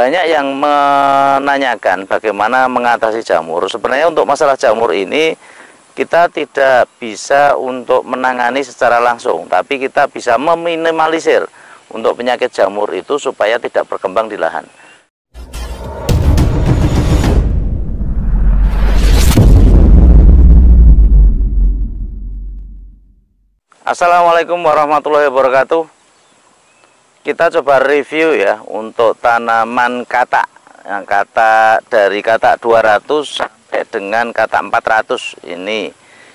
banyak yang menanyakan bagaimana mengatasi jamur. Sebenarnya untuk masalah jamur ini kita tidak bisa untuk menangani secara langsung, tapi kita bisa meminimalisir untuk penyakit jamur itu supaya tidak berkembang di lahan. Assalamualaikum warahmatullahi wabarakatuh. Kita coba review ya untuk tanaman katak. Yang katak dari katak 200 sampai dengan katak 400 ini.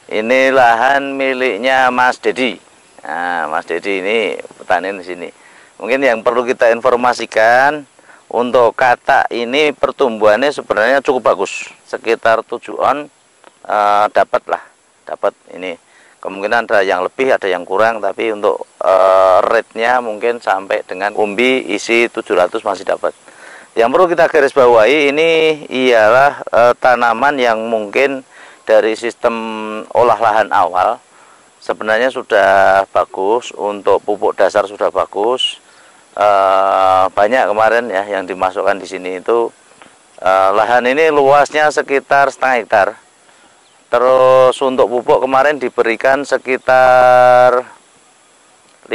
Ini lahan miliknya Mas Dedi. Nah, Mas Dedi ini petani di sini. Mungkin yang perlu kita informasikan untuk katak ini pertumbuhannya sebenarnya cukup bagus. Sekitar 7 on dapat ini. Kemungkinan ada yang lebih, ada yang kurang, tapi untuk rate-nya mungkin sampai dengan umbi isi 700 masih dapat. Yang perlu kita garis bawahi ini ialah tanaman yang mungkin dari sistem olah lahan awal sebenarnya sudah bagus, untuk pupuk dasar sudah bagus. Banyak kemarin ya yang dimasukkan di sini itu lahan ini luasnya sekitar setengah hektar. Terus untuk pupuk kemarin diberikan sekitar 5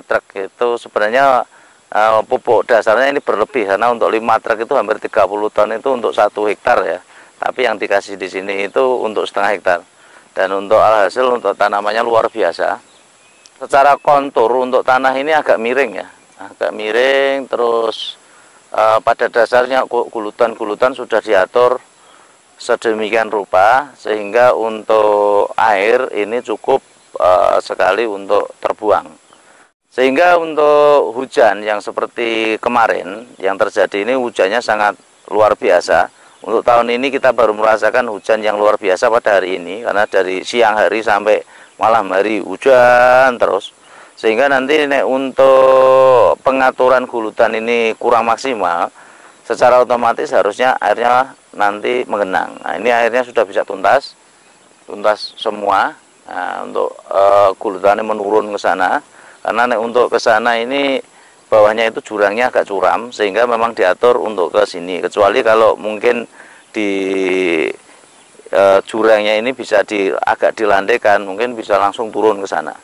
truk itu sebenarnya pupuk dasarnya ini berlebih, karena untuk 5 truk itu hampir 30 ton itu untuk 1 hektar ya. Tapi yang dikasih di sini itu untuk setengah hektar. Dan untuk alhasil untuk tanamannya luar biasa. Secara kontur untuk tanah ini agak miring ya. Agak miring, terus pada dasarnya gulutan-gulutan sudah diatur sedemikian rupa sehingga untuk air ini cukup sekali untuk terbuang. Sehingga untuk hujan yang seperti kemarin yang terjadi ini, hujannya sangat luar biasa. Untuk tahun ini kita baru merasakan hujan yang luar biasa pada hari ini, karena dari siang hari sampai malam hari hujan terus. Sehingga nanti untuk pengaturan gulutan ini kurang maksimal, secara otomatis harusnya airnya nanti mengenang. Nah, ini airnya sudah bisa tuntas semua. Nah, untuk gulutannya menurun ke sana, karena untuk ke sana ini bawahnya itu jurangnya agak curam, sehingga memang diatur untuk ke sini. Kecuali kalau mungkin di jurangnya ini bisa agak dilandaikan, mungkin bisa langsung turun ke sana.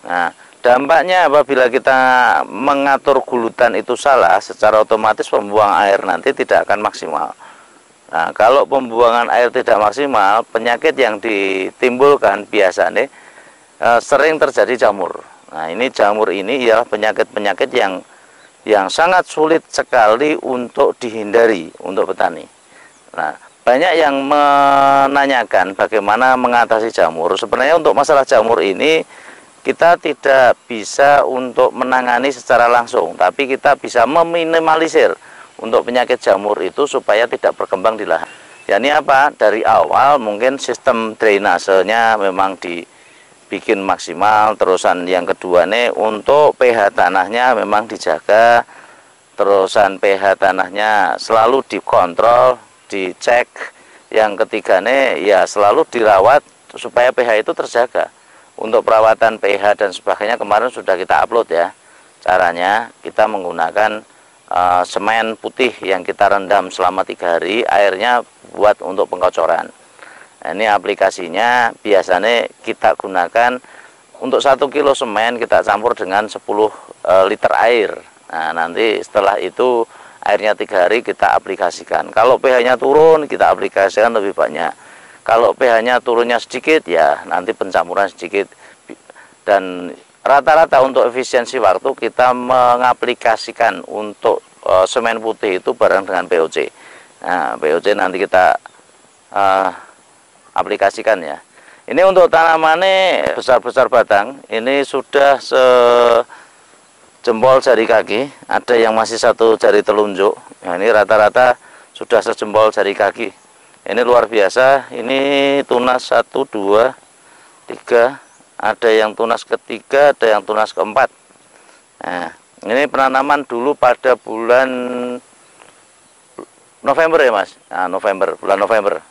Nah, dampaknya apabila kita mengatur gulutan itu salah, secara otomatis pembuangan air nanti tidak akan maksimal. Nah, kalau pembuangan air tidak maksimal, penyakit yang ditimbulkan biasanya sering terjadi jamur. Nah, ini jamur ini ialah penyakit-penyakit yang sangat sulit sekali untuk dihindari untuk petani. Nah, banyak yang menanyakan bagaimana mengatasi jamur. Sebenarnya untuk masalah jamur ini kita tidak bisa untuk menangani secara langsung, tapi kita bisa meminimalisir untuk penyakit jamur itu supaya tidak berkembang di lahan. Ya, ini apa? Dari awal mungkin sistem drainasenya memang dibikin maksimal. Terusan yang kedua nih, untuk pH tanahnya memang dijaga. Terusan pH tanahnya selalu dikontrol, dicek. Yang ketiga nih, ya selalu dirawat supaya pH itu terjaga. Untuk perawatan pH dan sebagainya kemarin sudah kita upload ya. Caranya kita menggunakan semen putih yang kita rendam selama 3 hari, airnya buat untuk pengkocoran. Nah, ini aplikasinya biasanya kita gunakan untuk 1 kilo semen kita campur dengan 10 liter air. Nah, nanti setelah itu airnya 3 hari kita aplikasikan. Kalau pH-nya turun, kita aplikasikan lebih banyak. Kalau pH-nya turunnya sedikit, ya nanti pencampuran sedikit. Dan rata-rata untuk efisiensi waktu kita mengaplikasikan untuk semen putih itu bareng dengan POC. Nah, POC nanti kita aplikasikan ya. Ini untuk tanamannya besar-besar batang. Ini sudah sejempol jari kaki. Ada yang masih 1 jari telunjuk. Nah, ini rata-rata sudah sejempol jari kaki. Ini luar biasa. Ini tunas 1, 2, 3. Ada yang tunas ketiga, ada yang tunas keempat. Nah, ini penanaman dulu pada bulan November ya Mas. Nah, bulan November,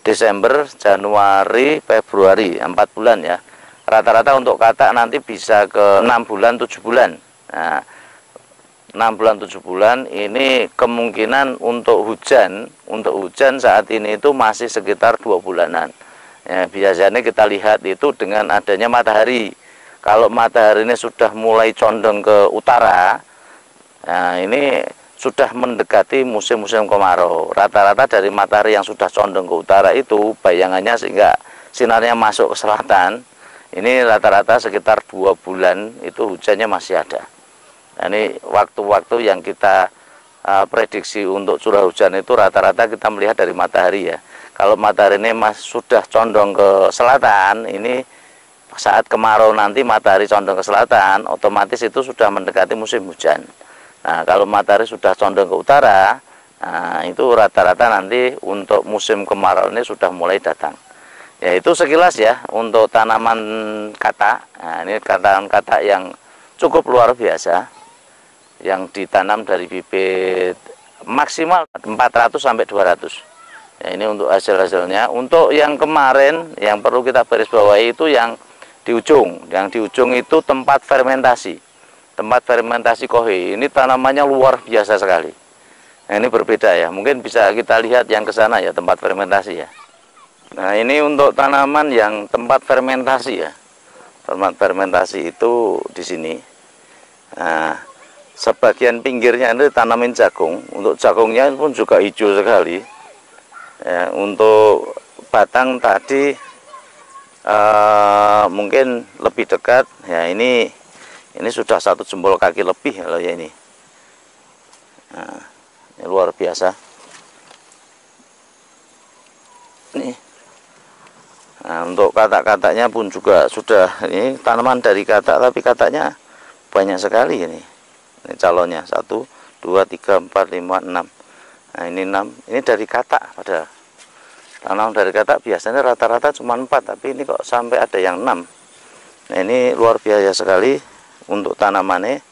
Desember, Januari, Februari, 4 bulan ya. Rata-rata untuk katak nanti bisa ke 6 bulan, 7 bulan. Nah, 6 bulan 7 bulan ini kemungkinan untuk hujan saat ini itu masih sekitar 2 bulanan. Ya, biasanya kita lihat itu dengan adanya matahari. Kalau matahari ini sudah mulai condong ke utara, nah ini sudah mendekati musim-musim kemarau. Rata-rata dari matahari yang sudah condong ke utara itu bayangannya sehingga sinarnya masuk ke selatan, ini rata-rata sekitar 2 bulan itu hujannya masih ada. Nah, ini waktu-waktu yang kita prediksi untuk curah hujan itu rata-rata kita melihat dari matahari ya. Kalau matahari ini sudah condong ke selatan, ini saat kemarau nanti matahari condong ke selatan, otomatis itu sudah mendekati musim hujan. Nah, kalau matahari sudah condong ke utara, nah, itu rata-rata nanti untuk musim kemarau ini sudah mulai datang. Ya, itu sekilas ya untuk tanaman katak. Nah, ini tanaman-katak yang cukup luar biasa, yang ditanam dari bibit maksimal 400 sampai 200. Ya, ini untuk hasil-hasilnya. Untuk yang kemarin yang perlu kita garis bawahi itu yang di ujung. Yang di ujung itu tempat fermentasi. Tempat fermentasi kohe. Ini tanamannya luar biasa sekali. Nah, ini berbeda ya. Mungkin bisa kita lihat yang ke sana ya, tempat fermentasi ya. Nah, ini untuk tanaman yang tempat fermentasi ya. Tempat fermentasi itu di sini. Nah, sebagian pinggirnya ini tanamin jagung. Untuk jagungnya pun juga hijau sekali. Ya, untuk batang tadi mungkin lebih dekat. Ya, ini sudah 1 jempol kaki lebih kalau ya ini. Nah, ini luar biasa. Nih. Nah, untuk katak-kataknya pun juga sudah, ini tanaman dari katak tapi kataknya banyak sekali ini. Ini calonnya 1, 2, 3, 4, 5, 6. Nah, ini 6. Ini dari katak padahal. Tanaman dari katak biasanya rata-rata cuma 4, tapi ini kok sampai ada yang 6. Nah, ini luar biasa sekali untuk tanamannya.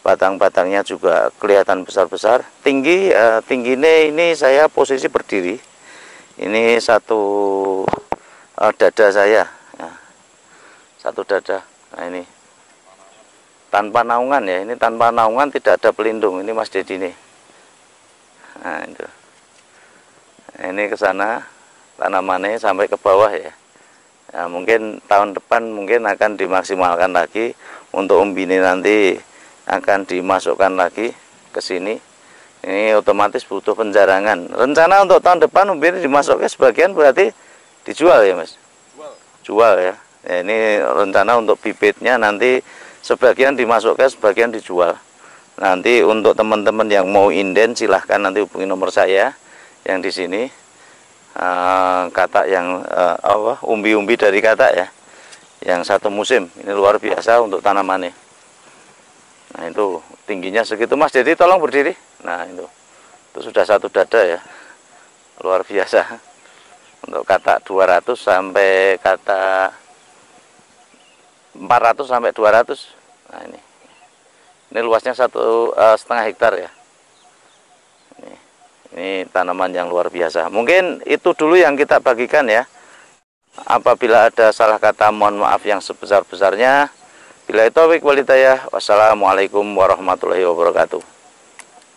Batang-batangnya juga kelihatan besar-besar. Tingginya ini saya posisi berdiri. Ini satu dada saya. Nah, satu dada. Nah, ini tanpa naungan ya, ini tanpa naungan, tidak ada pelindung. Ini Mas Dedi nih. Nah, itu. Nah, ini ke sana tanamannya sampai ke bawah ya. Nah, mungkin tahun depan mungkin akan dimaksimalkan lagi untuk umbine, nanti akan dimasukkan lagi ke sini. Ini otomatis butuh penjarangan. Rencana untuk tahun depan umbine dimasukkan sebagian berarti dijual ya Mas? Jual ya. Ya, ini rencana untuk bibitnya nanti sebagian dimasukkan, sebagian dijual. Nanti untuk teman-teman yang mau inden silahkan nanti hubungi nomor saya yang di sini. Katak yang umbi-umbi dari katak ya, yang 1 musim. Ini luar biasa untuk tanamannya. Nah, itu tingginya segitu Mas. Jadi tolong berdiri. Nah, itu sudah 1 dada ya, luar biasa. Untuk katak 200 sampai katak 400 sampai 200. Nah, ini luasnya 1,5 hektar ya. Ini tanaman yang luar biasa. Mungkin itu dulu yang kita bagikan ya. Apabila ada salah kata, mohon maaf yang sebesar-besarnya. Bila itu wal hidayah. Wassalamualaikum warahmatullahi wabarakatuh.